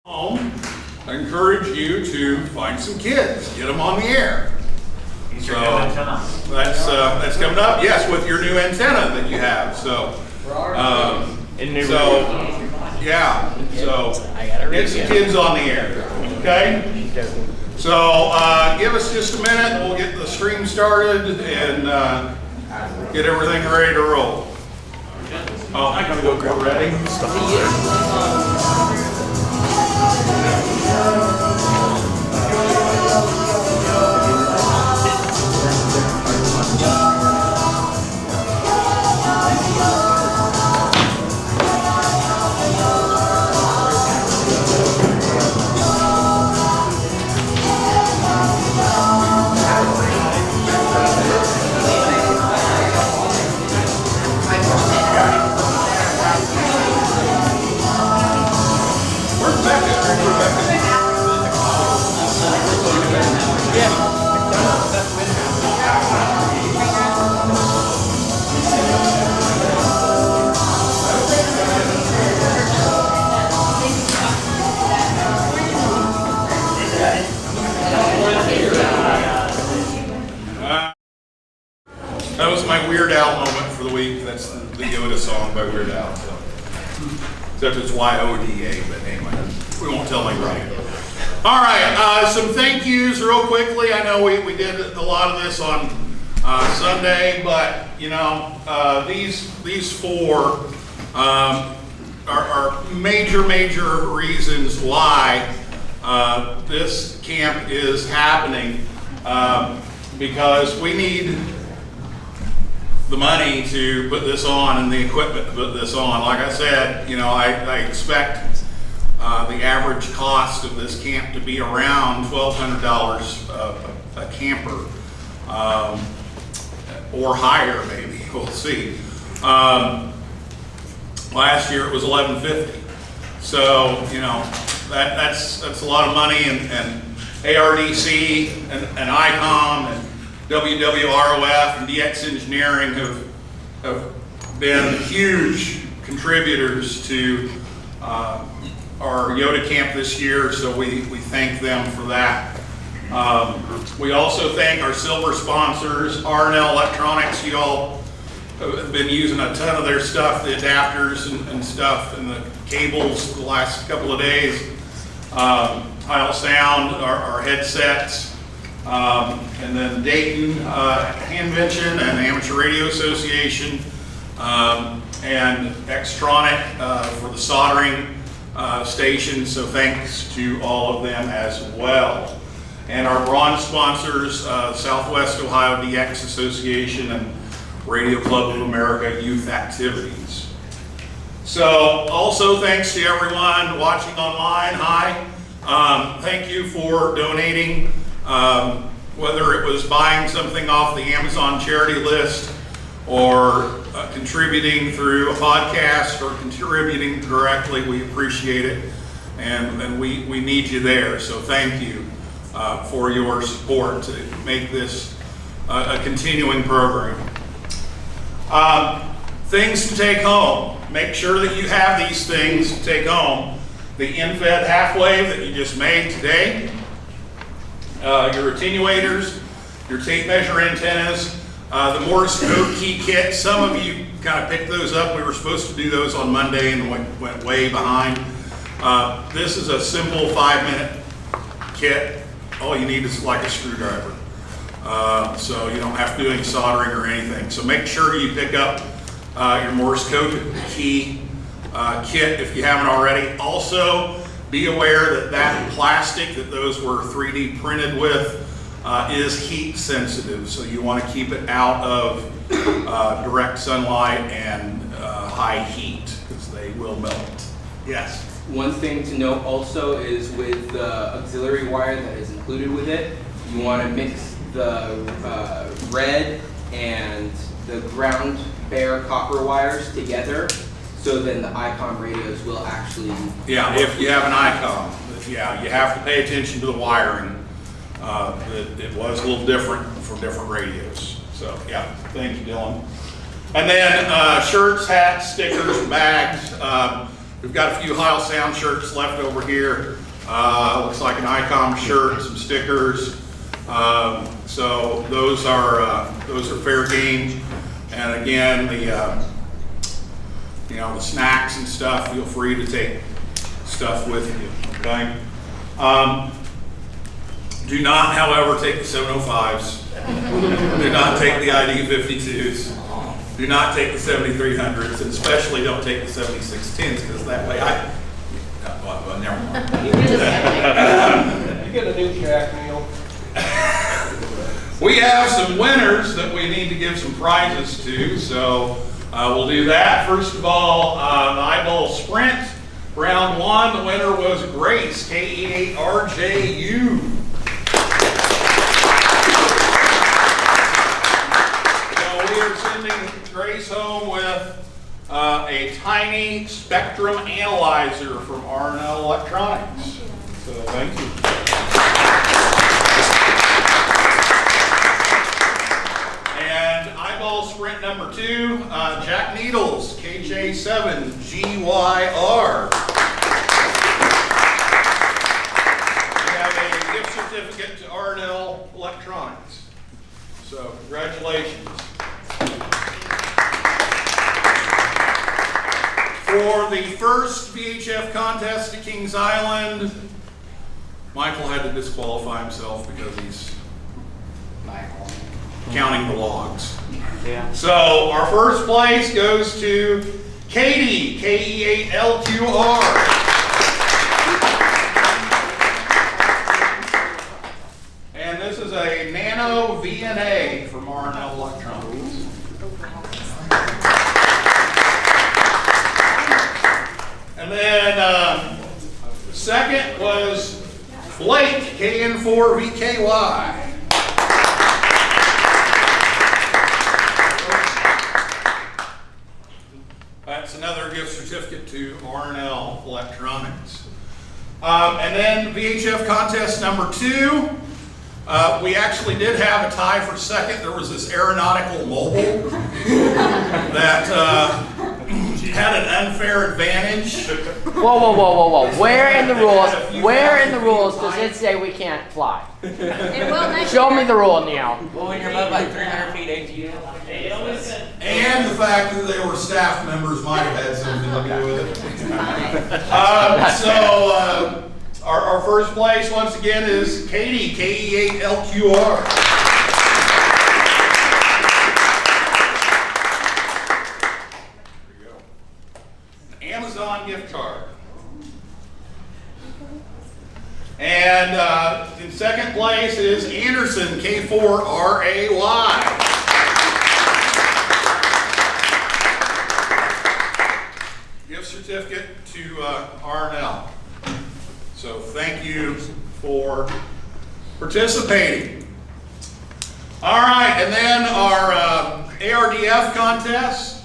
home, I encourage you to find some kids, get them on the air. So that's coming up. Yes, with your new antenna that you have. So, yeah. So get some kids on the air. Okay. So give us just a minute. We'll get the stream started and get everything ready to roll. Oh, I'm gonna go ready. That was my Weird Al moment for the week. That's the Yoda song by Weird Al. So. Except it's YODA, but anyway, we won't tell anybody. All right, some thank yous real quickly. I know we did a lot of this on Sunday, but you know, these four are major reasons why this camp is happening, because we need the money to put this on and the equipment to put this on. Like I said, you know, I expect the average cost of this camp to be around $1,200 a camper, or higher maybe, we'll see. Last year it was $1,150. So, you know, that's a lot of money, and ARDC and Icom and WWROF and DX Engineering have been huge contributors to our YOTA camp this year, so we thank them for that. We also thank our silver sponsors, R&L Electronics. You all have been using a ton of their stuff, the adapters and stuff, and the cables the last couple of days. Tile Sound, our headsets. And then Dayton Handvention and the Amateur Radio Association, and Extronic for the soldering station. So thanks to all of them as well. And our bronze sponsors, Southwest Ohio DX Association and Radio Club of America Youth Activities. So also thanks to everyone watching online. Hi. Thank you for donating. Whether it was buying something off the Amazon charity list, or contributing through a podcast, or contributing directly, we appreciate it, and we need you there. So thank you for your support to make this a continuing program. Things to take home. Make sure that you have these things to take home. The in-fed half wave that you just made today. Your attenuators, your tape measure antennas, the Morse code key kit. Some of you kind of picked those up. We were supposed to do those on Monday and went way behind. This is a simple 5-minute kit. All you need is like a screwdriver. So you don't have to do any soldering or anything. So make sure you pick up your Morse code key kit if you haven't already. Also, be aware that plastic that those were 3D printed with is heat sensitive, so you want to keep it out of direct sunlight and high heat, because they will melt. Yes? One thing to note also is with the auxiliary wire that is included with it, you want to mix the red and the ground bare copper wires together, so then the Icom radios will actually... Yeah, if you have an Icom, yeah, you have to pay attention to the wiring. It was a little different for different radios. So, yeah, thank you, Dylan. And then shirts, hats, stickers, bags. We've got a few Heil Sound shirts left over here. Looks like an Icom shirt, some stickers. So those are fair game. And again, the snacks and stuff, feel free to take stuff with you, okay? Do not, however, take the 705s. Do not take the ID 52s. Do not take the 7300s, and especially don't take the 7610s, because that way well, never mind. You get a new Jack meal. We have some winners that we need to give some prizes to, so we'll do that. First of all, the eyeball sprint, round 1, the winner was Grace, KE8RJU. So we are sending Grace home with a tiny spectrum analyzer from Arnell Electronics. So thank you. And eyeball sprint number 2, Jack Needles, KJ7GYR. We have a gift certificate to Ardf Electronics. So congratulations. For the first VHF contest at Kings Island, Michael had to disqualify himself because he's counting the logs. Yeah. So our first place goes to Katie, KE8LQR. And this is a Nano VNA from Arnell Electronics. And then second was Blake, KN4VKY. That's another gift certificate to Arnell Electronics. And then VHF contest number 2. We actually did have a tie for second. There was this aeronautical mobile that had an unfair advantage. Whoa. Where in the rules does it say we can't fly? Show me the rule, Neil. Well, when you're above like 300 feet ATU. And the fact that they were staff members might have had something to do with it. Our first place, once again, is Katie, KE8LQR. There you go. An Amazon gift card. And in second place is Anderson, K4RAY. Gift certificate to Arnell. So thank you for participating. All right, and then our Ardf contest.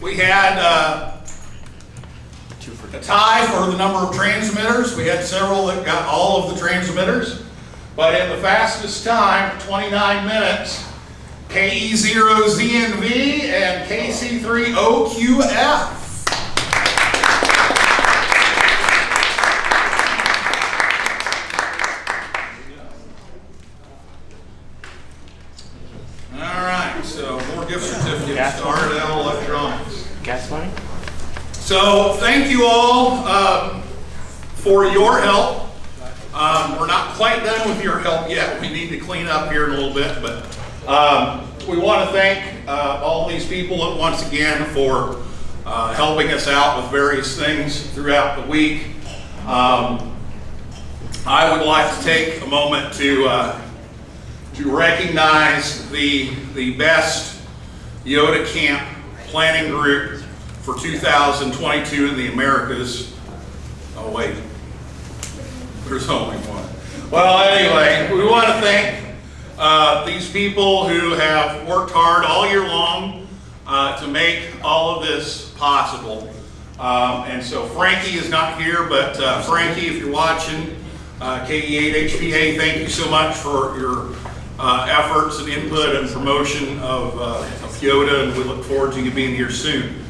We had a tie for the number of transmitters. We had several that got all of the transmitters. But in the fastest time, 29 minutes, KE0ZNV and KC3OQF. Gift certificates to Ardf Electronics. Gas money? So thank you all for your help. We're not quite done with your help yet. We need to clean up here in a little bit, but we want to thank all these people once again for helping us out with various things throughout the week. I would like to take a moment to recognize the best YOTA Camp planning group for 2022 in the Americas. Oh wait, there's only one. Well, anyway, we want to thank these people who have worked hard all year long to make all of this possible. And so Frankie is not here, but Frankie, if you're watching, KE8HPA, thank you so much for your efforts and input and promotion of YOTA, and we look forward to you being here soon.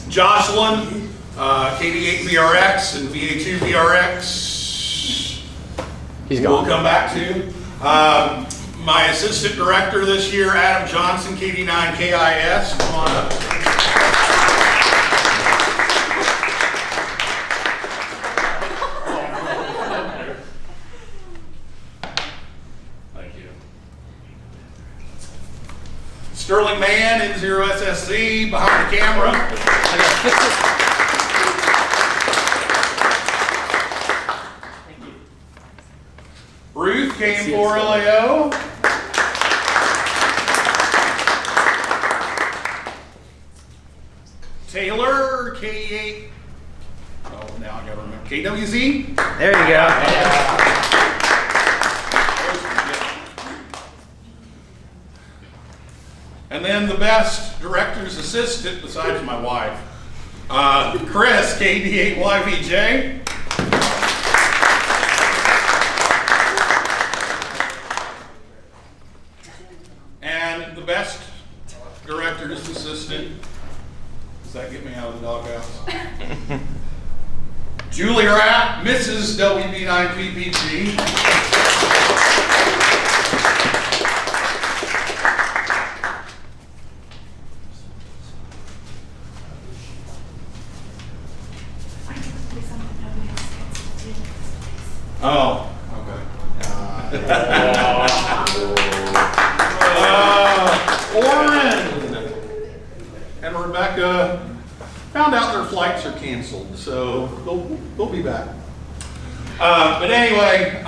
Jocelyn, KD8VRX and VA2VRX. He's We'll gone. come back to. My assistant director this year, Adam Johnson, KD9KIS. Come on up. Thank you. Sterling Mann, N0SSC, behind the camera. Ruth, KM4LAO. Taylor, K8. Oh, now I gotta remember. KWZ. There you go. And then the best director's assistant besides my wife, Chris, KD8YVJ. And the best director's assistant, does that get me out of the doghouse? Julie Rapp, Mrs. WB9PPG. Oh, okay. Lauren and Rebecca found out their flights are canceled, so they'll be back. But anyway,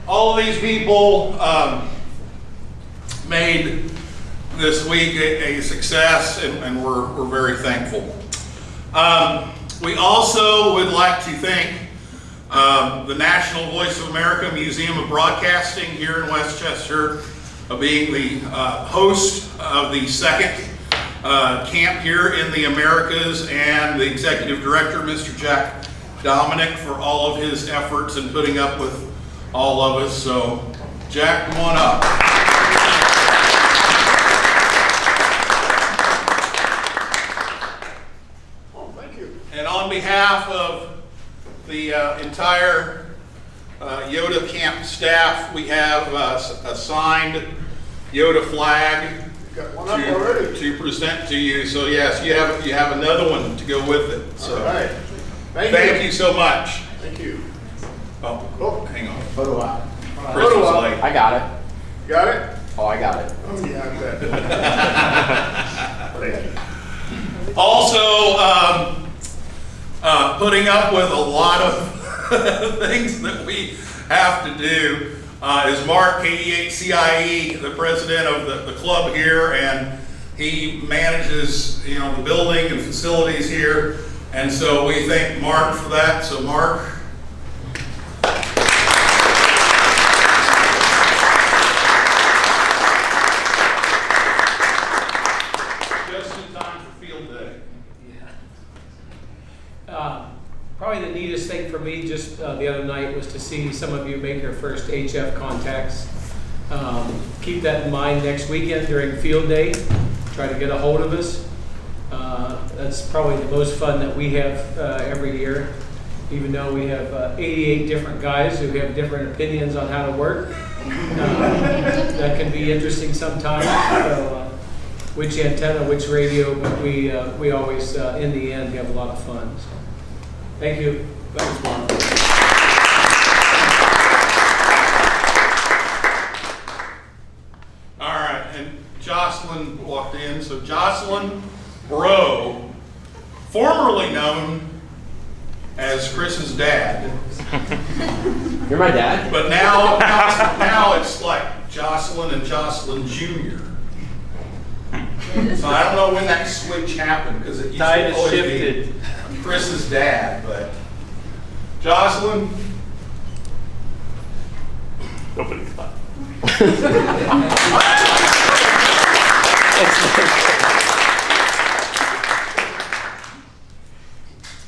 all of these people made this week a success, and we're very thankful. We also would like to thank the National Voice of America Museum of Broadcasting here in Westchester being the host of the second camp here in the Americas, and the executive director, Mr. Jack Dominic, for all of his efforts in putting up with all of us. So, Jack, come on up. Oh, thank you. And on behalf of the entire YOTA camp staff, we have a signed YOTA flag Got one up already. to present to you. So yes, you have another one to go with it. So All right. thank you so much. Thank you. Oh, hang on. Photo op. Chris Photo was op. late. I got it. Got it? Oh, I got it. Oh, yeah, I bet. Thank you. Also, putting up with a lot of things that we have to do is Mark, KD8CIE, the president of the club here, and he manages, the building and facilities here, and so we thank Mark for that. So Mark. Just in time for field day. Probably the neatest thing for me just the other night was to see some of you make your first HF contacts. Keep that in mind next weekend during field day. Try to get a hold of us. That's probably the most fun that we have every year, even though we have 88 different guys who have different opinions on how to work. That can be interesting sometimes. So, which antenna, which radio, but we always, in the end, have a lot of fun. So. Thank you. Thanks, Mark. All right, and Jocelyn walked in. So Jocelyn Bro, formerly known as Chris's dad, You're my dad? but now it's like Jocelyn and Jocelyn Jr. So I don't know when that switch happened, because it used Tide to has always shifted. be Chris's dad, but Jocelyn. Opening spot.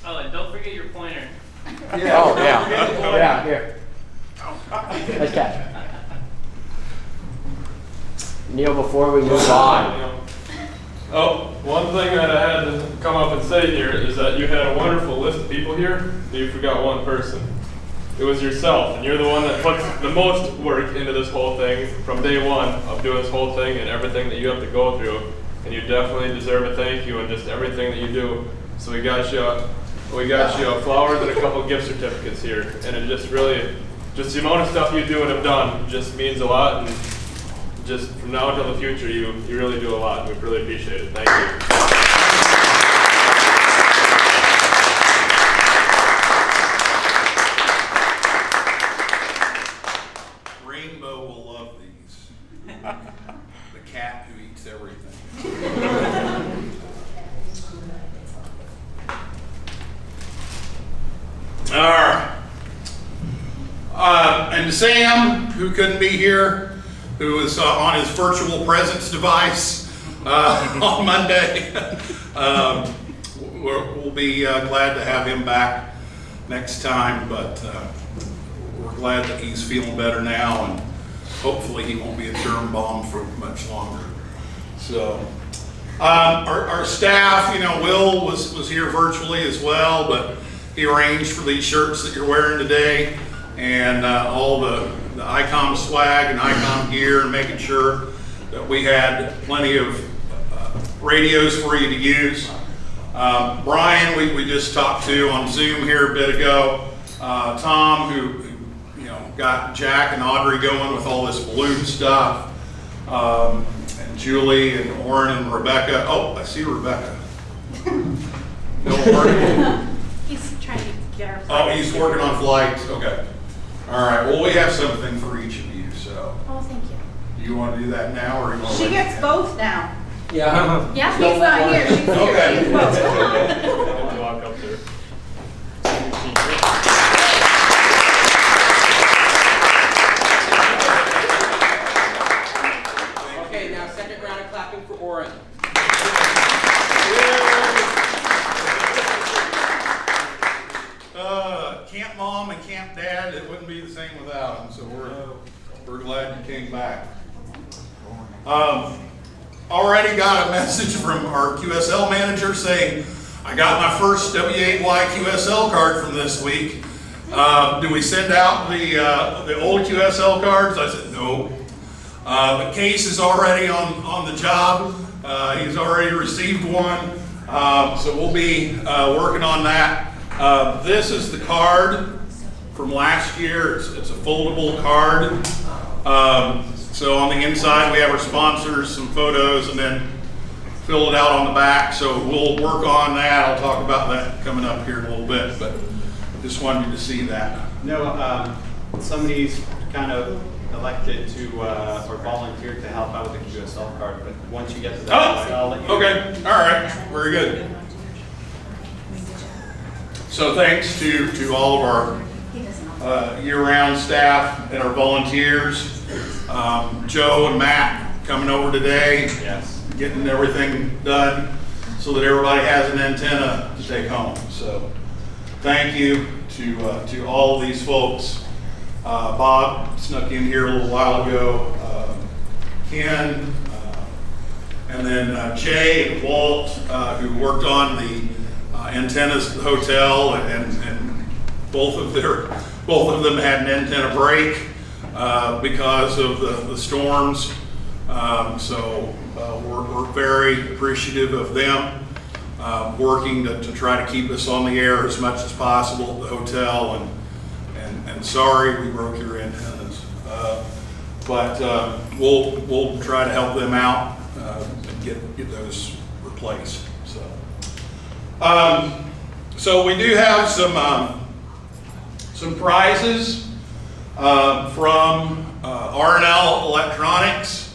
Oh, and don't forget your pointer. Oh, yeah. Yeah, here. Let's catch. Neil, before we move on, Oh, One thing that I had to come up and say here is that you had a wonderful list of people here, but you forgot one person. It was yourself, and you're the one that puts the most work into this whole thing from day one of doing this whole thing and everything that you have to go through. And you definitely deserve a thank you and just everything that you do. So we got you flowers and a couple gift certificates here, and it just really, just the amount of stuff you do and have done just means a lot. And just from now until the future, you really do a lot, and we really appreciate it. Thank you. Rainbow will love these. The cat who eats everything. All right. And Sam, who couldn't be here, who was on his virtual presence device on Monday. We'll be glad to have him back next time, but we're glad that he's feeling better now, and hopefully he won't be a germ bomb for much longer. So, our staff, Will was here virtually as well, but he arranged for these shirts that you're wearing today, and all the Icom swag and Icom gear, and making sure that we had plenty of radios for you to use. Brian, we just talked to on Zoom here a bit ago. Tom, who got Jack and Audrey going with all this balloon stuff, and Julie and Oren and Rebecca. Oh, I see Rebecca. No Oren. He's trying to get our. Oh, he's working on flights. Okay. All right. Well, we have something for each of you. So, Oh, thank you. you want to do that now, or you want to She wait? gets both now. Yeah. Yeah, He's not here, she's here, Okay. she gets both. Walk up there. Okay, now second round of clapping for Oren. Camp Mom and Camp Dad, it wouldn't be the same without them, so we're glad you came back. Already got a message from our QSL manager saying, I got my first W8Y QSL card from this week. Do we send out the old QSL cards? I said, no. But Case is already on the job. He's already received one. So we'll be working on that. This is the card from last year. It's a foldable card. So on the inside we have our sponsors, some photos, and then fill it out on the back. So we'll work on that. I'll talk about that coming up here in a little bit, but just wanted you to see that. No, somebody's kind of elected to or volunteered to help out with the QSL card, but once you get to that point, I'll let you. Okay, all right, very good. So thanks to all of our year-round staff and our volunteers. Joe and Matt coming over today, Yes. getting everything done so that everybody has an antenna to take home. So thank you to all of these folks. Bob snuck in here a little while ago. Ken, and then Jay and Walt, who worked on the antennas at the hotel, and both of them had an antenna break because of the storms. So we're very appreciative of them working to try to keep us on the air as much as possible at the hotel. And sorry we broke your antennas, but we'll try to help them out and get those replaced. So we do have some prizes from R&L Electronics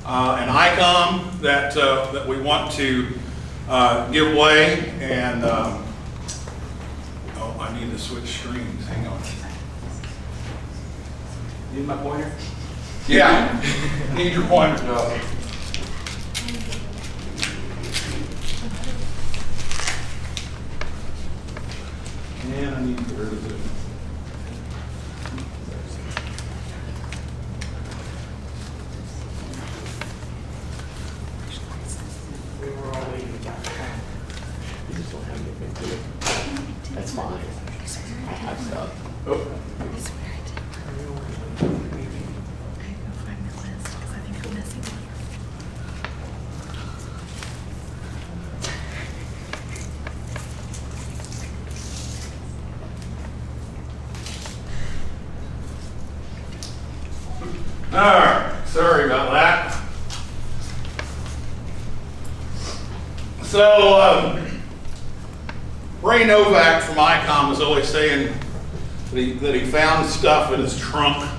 and Icom that we want to give away. And oh, I need to switch screens. Hang on. Need my pointer? Yeah, need your pointer. No. And I need to get rid of it. We were all waiting It's fine. I have stuff. All right, sorry about that. So, Ray Novak from Icom is always saying that he found stuff in his trunk,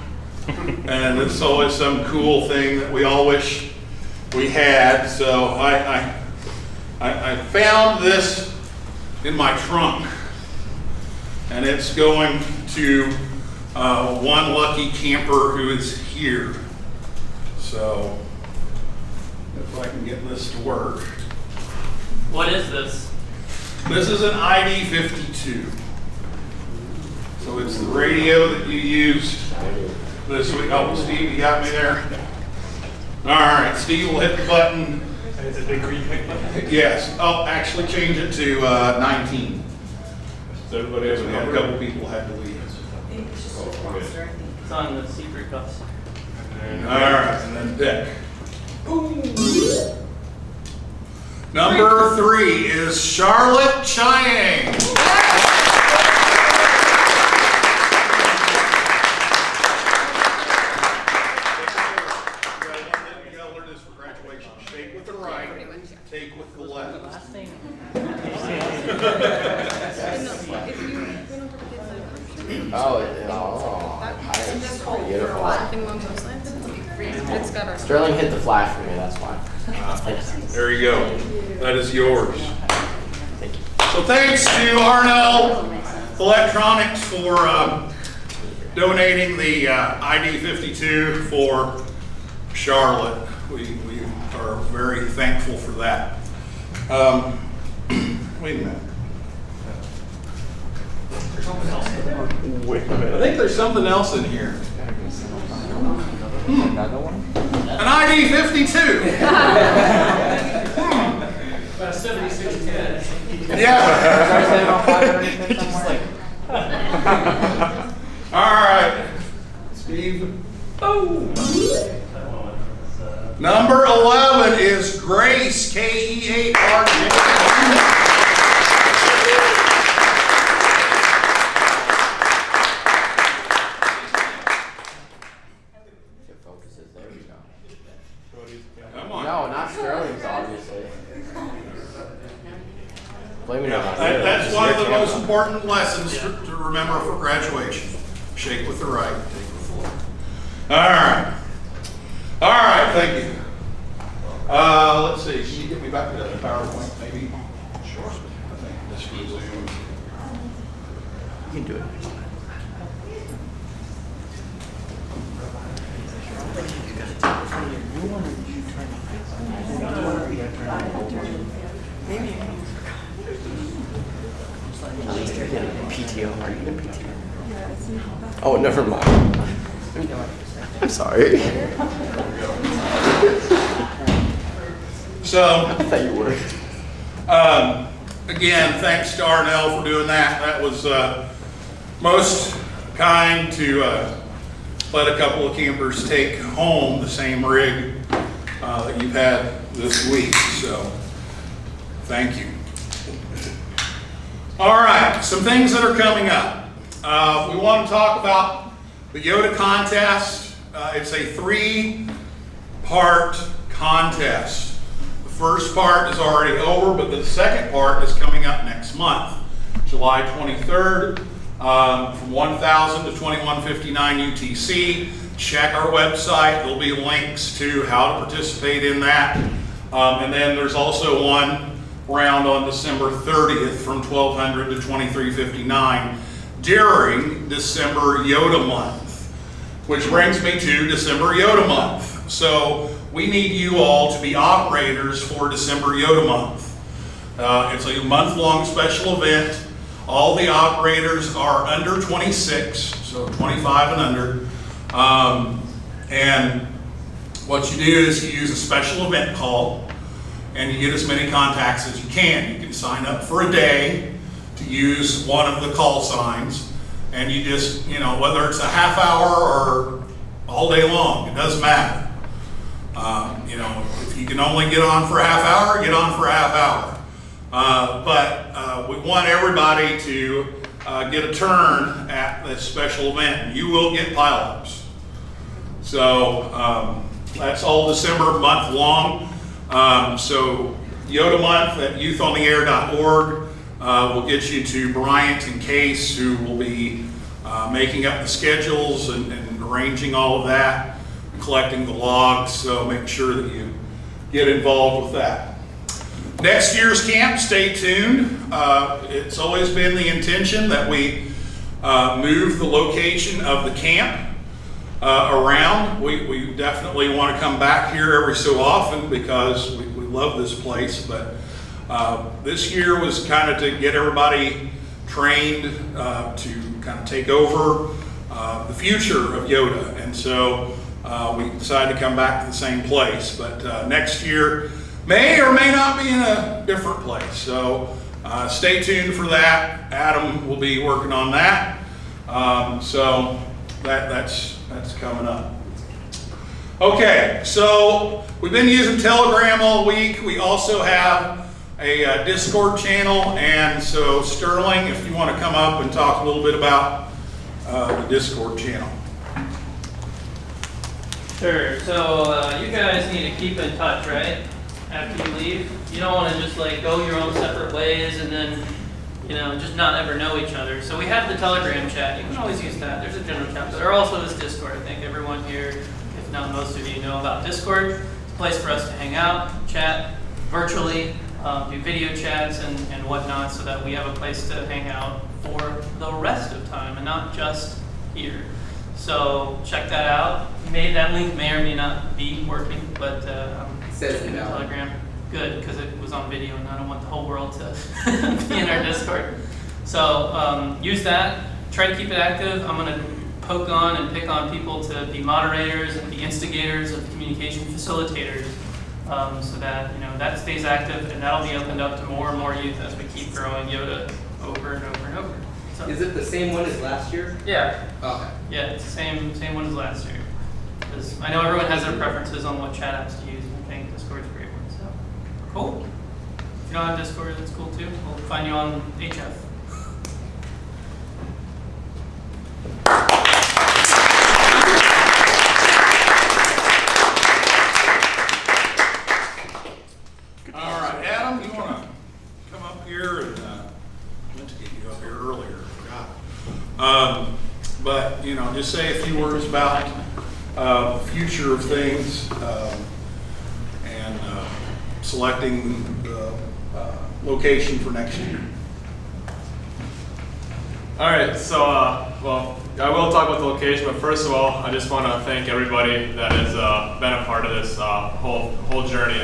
and it's always some cool thing that we all wish we had. So I found this in my trunk, and it's going to one lucky camper who is here. So if I can get this to work. What is this? This is an ID52. So it's the radio that you used this week. Oh, Steve, you got me there? All right, Steve will hit the button. It's a big green button. Yes. Oh, actually change it to 19. So everybody has a We had a number. couple people had to leave. It's on the secret cuffs. All right, and then Dick. Number 3 is Charlotte Chiang. Shake with the right, take with the left. Beautiful. Sterling hit the flash for me, that's why. There you go. That is yours. Thank you. So thanks to Arnell Electronics for donating the ID52 for Charlotte. We are very thankful for that. Wait a minute. I think there's something else in here. An ID52. About 7610. Yeah. All right, Steve. Number 11 is Grace, K-E-A-R-J. Come on. No, not Sterling's, obviously. Blame it on my That's one of the most important lessons to remember for graduation. Shake with the right, take with the left. All right. All right, thank you. Let's see, can you get me back to the PowerPoint, maybe? Sure. I think this was Zoom. You can do it. PTO, are you in PTO? Oh, never mind. I'm sorry. So, I thought you were. again, thanks to Arnell for doing that. That was most kind to let a couple of campers take home the same rig that you've had this week. So, thank you. All right, some things that are coming up. We want to talk about the YOTA Contest. It's a 3-part contest. The first part is already over, but the second part is coming up next month, July 23rd, from 1,000 to 2159 UTC. Check our website. There'll be links to how to participate in that. And then there's also one round on December 30th from 1200 to 2359 during December YOTA month, which brings me to December YOTA month. So we need you all to be operators for December YOTA month. It's a month-long special event. All the operators are under 26, so 25 and under. And what you do is you use a special event call, and you get as many contacts as you can. You can sign up for a day to use one of the call signs, and you just, whether it's a half hour or all day long, it doesn't matter. If you can only get on for a half hour, get on for a half hour. But we want everybody to get a turn at this special event. You will get pileups. So that's all December month long. So YOTA month at youthonair.org will get you to Bryant and Case, who will be making up the schedules and arranging all of that, collecting the logs. So make sure that you get involved with that. Next year's camp, stay tuned. It's always been the intention that we move the location of the camp around. We definitely want to come back here every so often because we love this place, but this year was kind of to get everybody trained to kind of take over the future of YOTA, and so we decided to come back to the same place, but next year may or may not be in a different place, so stay tuned for that. Adam will be working on that, so that's coming up. Okay, so we've been using Telegram all week. We also have a Discord channel, and so Sterling, if you want to come up and talk a little bit about the Discord channel. Sure. So you guys need to keep in touch, right? After you leave, you don't want to just like go your own separate ways and then just not ever know each other. So we have the Telegram chat. You can always use that. There's a general chat. There also is Discord. I think everyone here, if not most of you, know about Discord. It's a place for us to hang out, chat virtually, do video chats and whatnot, so that we have a place to hang out for the rest of time and not just here. So check that out. That link may or may not be working, but Says in it the now. Telegram. Good, because it was on video and I don't want the whole world to be in our Discord. So use that. Try to keep it active. I'm going to poke on and pick on people to be moderators and be instigators of communication facilitators, so that that stays active, and that'll be opened up to more and more youth as we keep growing YOTA over and over and over. So, Is it the same one as last year? yeah. Okay. Yeah, it's the same one as last year. 'Cause I know everyone has their preferences on what chat apps to use, and I think Discord's a great one. So cool. If you don't have Discord, that's cool too. We'll find you on HF. All right, Adam, you want to come up here and I meant to get you up here earlier, I forgot. But just say a few words about the future of things and selecting the location for next year. All right, so well, I will talk about the location, but first of all, I just want to thank everybody that has been a part of this whole journey.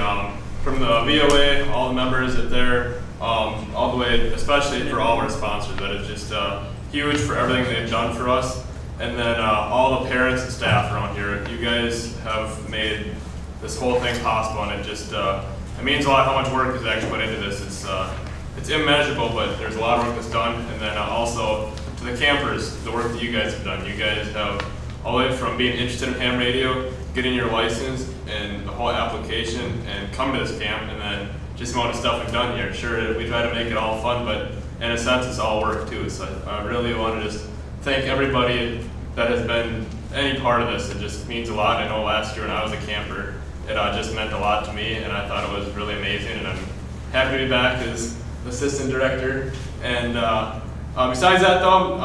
From the VOA, all the members that there, all the way, especially for all of our sponsors, that is just huge for everything they've done for us. And then all the parents and staff around here, you guys have made this whole thing possible, and it just it means a lot how much work is actually put into this. It's immeasurable, but there's a lot of work that's done. And then also to the campers, the work that you guys have done. You guys have all the way from being interested in ham radio, getting your license and the whole application, and come to this camp, and then just the amount of stuff we've done here. Sure, we try to make it all fun, but in a sense, it's all work too. So I really want to just thank everybody that has been any part of this. It just means a lot. I know last year when I was a camper, it just meant a lot to me, and I thought it was really amazing, and I'm happy to be back as assistant director. And besides that though,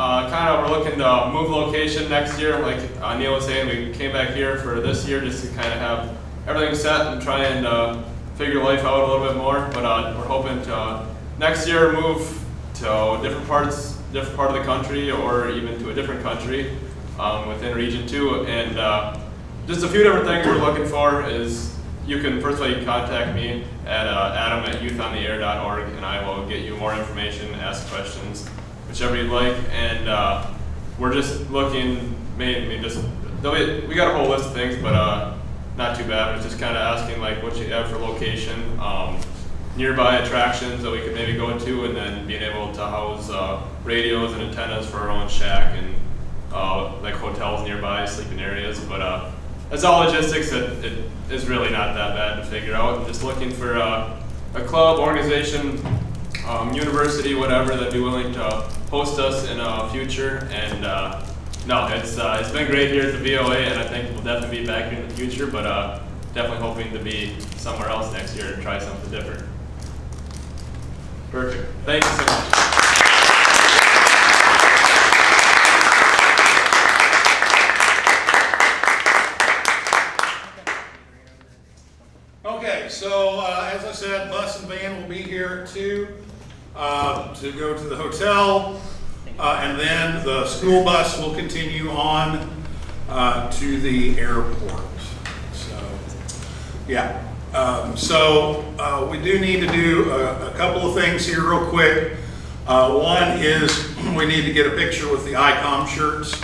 we're looking to move location next year. Like Neil was saying, we came back here for this year just to kind of have everything set and try and figure life out a little bit more. But we're hoping to next year move to a different part of the country, or even to a different country within Region 2. And just a few different things we're looking for is you can contact me at adam@youthonair.org, and I will get you more information, ask questions, whichever you'd like. And we're just looking mainly we got a whole list of things, but not too bad. It's just kind of asking like what you have for location, nearby attractions that we could maybe go to, and then being able to house radios and antennas for our own shack and like hotels nearby, sleeping areas. But as all logistics, it is really not that bad to figure out. I'm just looking for a club, organization, university, whatever, that'd be willing to host us in a future. And no, it's been great here at the VOA, and I think we'll definitely be back here in the future, but definitely hoping to be somewhere else next year and try something different. Perfect. Thank you so much. Okay, so as I said, bus and van will be here at 2 to go to the hotel, and then the school bus will continue on to the airport. So, yeah. We do need to do a couple of things here real quick. One is we need to get a picture with the Icom shirts.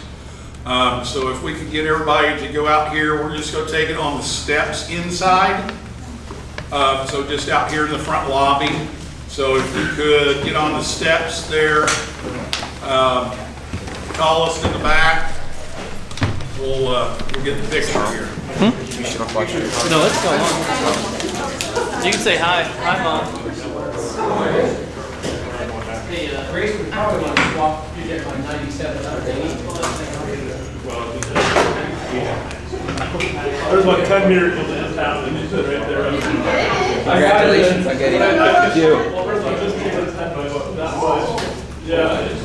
So if we could get everybody to go out here, we're just going to take it on the steps inside. So just out here in the front lobby. So if you could get on the steps there, call us in the back. We'll get the picture here. No, let's go on. You can say hi. Hi, Mom. Hey, Grace would probably want to swap, you get my 97 out of 80. There's like 10 miracles that just happened. You said right there. Congratulations on getting it. Thank you. Well, first of all, just keep it that much. Yeah, I just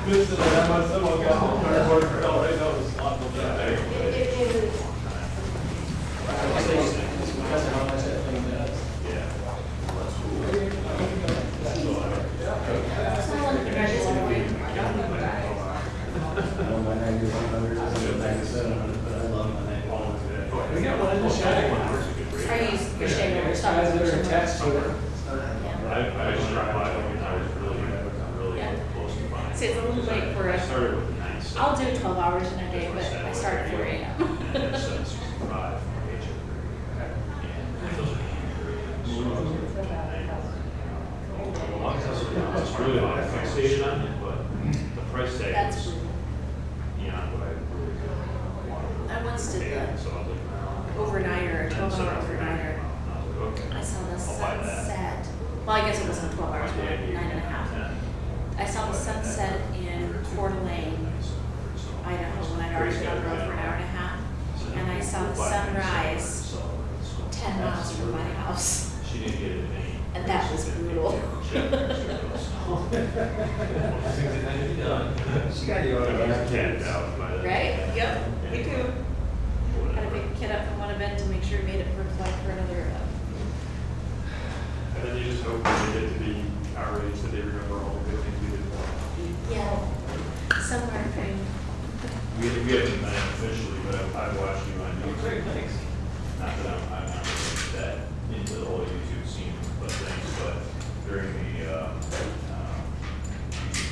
missed it. I had my son walk out the cardboard for hell right now. It was awful. We got one in the shack. Are you staying there? Guys that are attached to it. I just drive by every time. It's really close to mine. See, it's a little late for us. Started with 9. I'll do 12 hours in a day, but I start at 4 a.m. And then 765 It's really a lot of fixation on it, but the price tag That's is brutal. beyond what I really wanted. I once did the So I was like, overnighter, 12-hour overnighter. I saw the sunset. Well, I guess it wasn't 12 hours, but like 9.5. I saw the sunset in Coeur d'Alene, Idaho, when I'd already been on the road for an hour and a half. And I saw the sunrise 10 miles from my house. She didn't get it. And that was brutal. She got you on Right? Yep, me too. Had to pick a kid up from one event to make sure he made it for a flight for another. And then you just hope when they get to be our age that they remember all the good things we did for them. Yeah, somewhere in. We haven't met officially, but I've watched you on YouTube. Great, thanks. Not that I'm not really that into the whole YouTube scene, but during the YouTube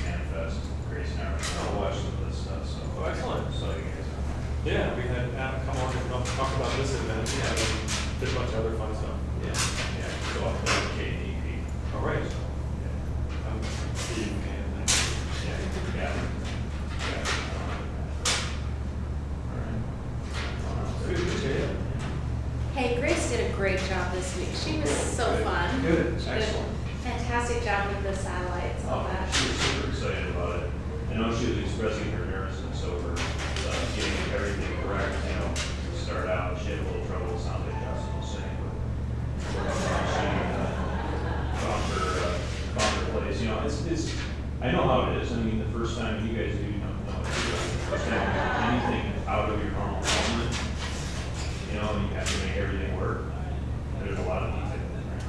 Manifest, Grace and I were watching some of this stuff. So Excellent. So you guys are. Yeah, we had Adam come on and talk about this event. Yeah, and did a bunch of other fun stuff. Yeah. So I'll play KDP. All right. Yeah. I'm Steve. Yeah. Hey, Grace did a great job this week. She was so fun. Good. She did a Excellent. fantastic job with the satellites, all that. She was super excited about it. I know she was expressing her nervousness over getting everything correct. You know, to start out, she had a little trouble. It sounded like Justin was saying, but she found her place. You know, it's. I know how it is. I mean, the first time you guys do, you know, the first time anything out of your normal element, you know, you have to make everything work. There's a lot of detail in there.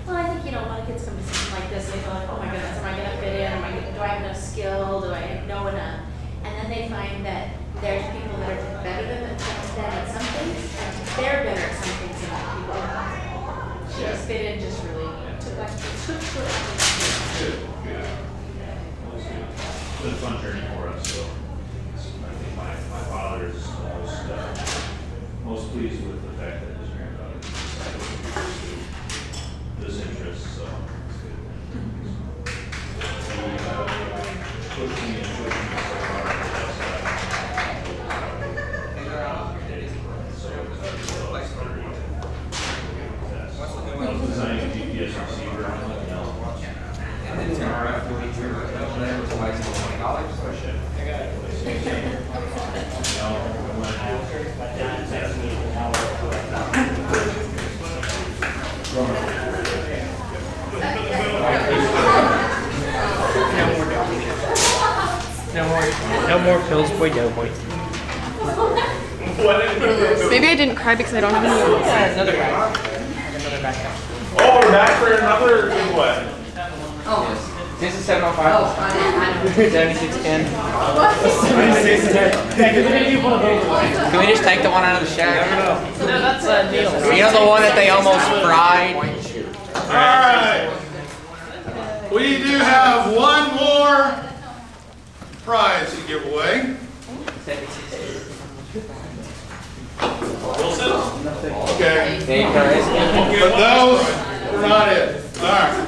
Well, I think, a lot of kids come to something like this, and they feel like, oh my goodness, am I going to fit in? Do I have enough skill? Do I know enough? And then they find that there's people that are better than them at some things, and they're better at some things than other people. She just fit in, just really took to it. Good. It's been a fun journey for us, so I think my father is most pleased with the fact that his granddaughter decided to pursue this interest pushing and pushing so hard that I was designing a GPS receiver and let me know. And then turn around for me to that was like $20. Push it. I got it. No more pills, boy, no boy. Maybe I didn't cry because I don't have any more. Another bag. Another bag. Oh, we're back for another good one. This is 705. 7610. 7610. Can we just take the one out of the shack? No, that's Neil. You know the one that they almost fried? All right. We do have one more prize to give away. Wilson? Okay. But those are not it. All right.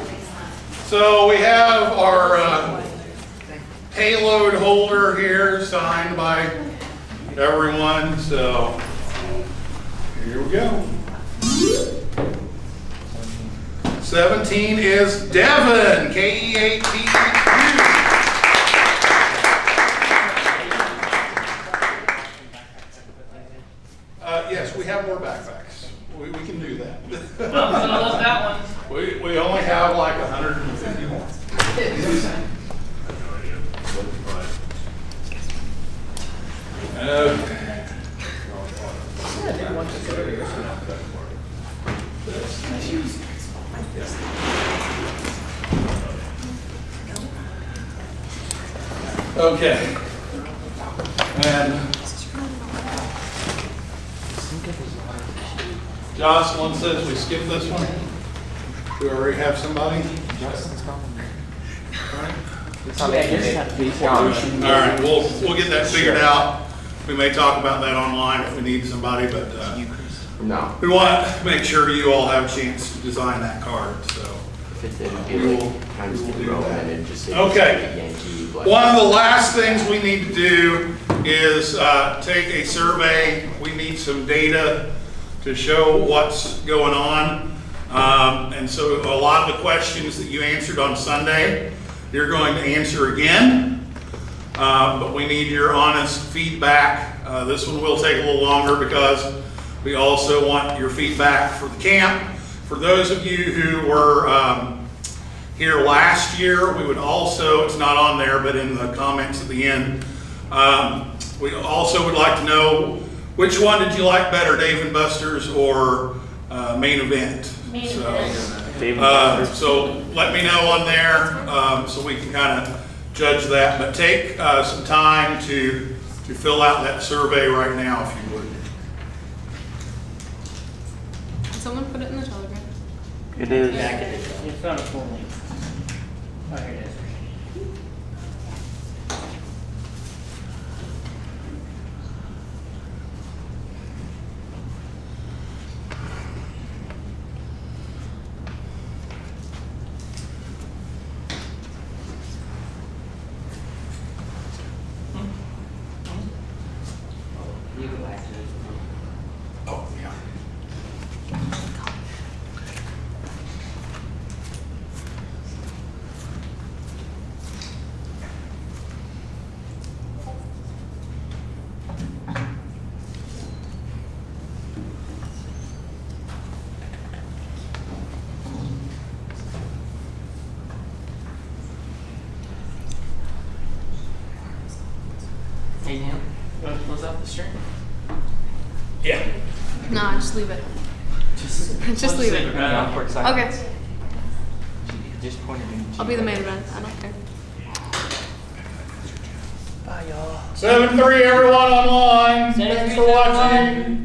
So we have our payload holder here signed by everyone. So here we go. 17 is Devin, K-E-A-T-U. Yes, we have more backpacks. We can do that. Well, I'm gonna love that one. We only have like 150 more. Okay. Okay. And Jocelyn says we skip this one. Do we already have somebody? All right, we'll get that figured out. We may talk about that online if we need somebody, but No. we want to make sure you all have a chance to design that card. So we will do that. Okay. One of the last things we need to do is take a survey. We need some data to show what's going on. And so a lot of the questions that you answered on Sunday, you're going to answer again. But we need your honest feedback. This one will take a little longer because we also want your feedback for the camp. For those of you who were here last year, we would also, it's not on there, but in the comments at the end, we also would like to know which one did you like better, Dave & Buster's or Main Event? So let me know on there so we can kind of judge that. But take some time to fill out that survey right now if you would. Can someone put it in the Telegram? It is. It's not a full link. Oh, here it is. Oh, yeah. Hey, Neil, you want to close out the stream? Yeah. Nah, just leave it. Just leave it. Okay. Just pointed in. I'll be the main event. I don't care. 7-3 everyone online. Thanks for watching.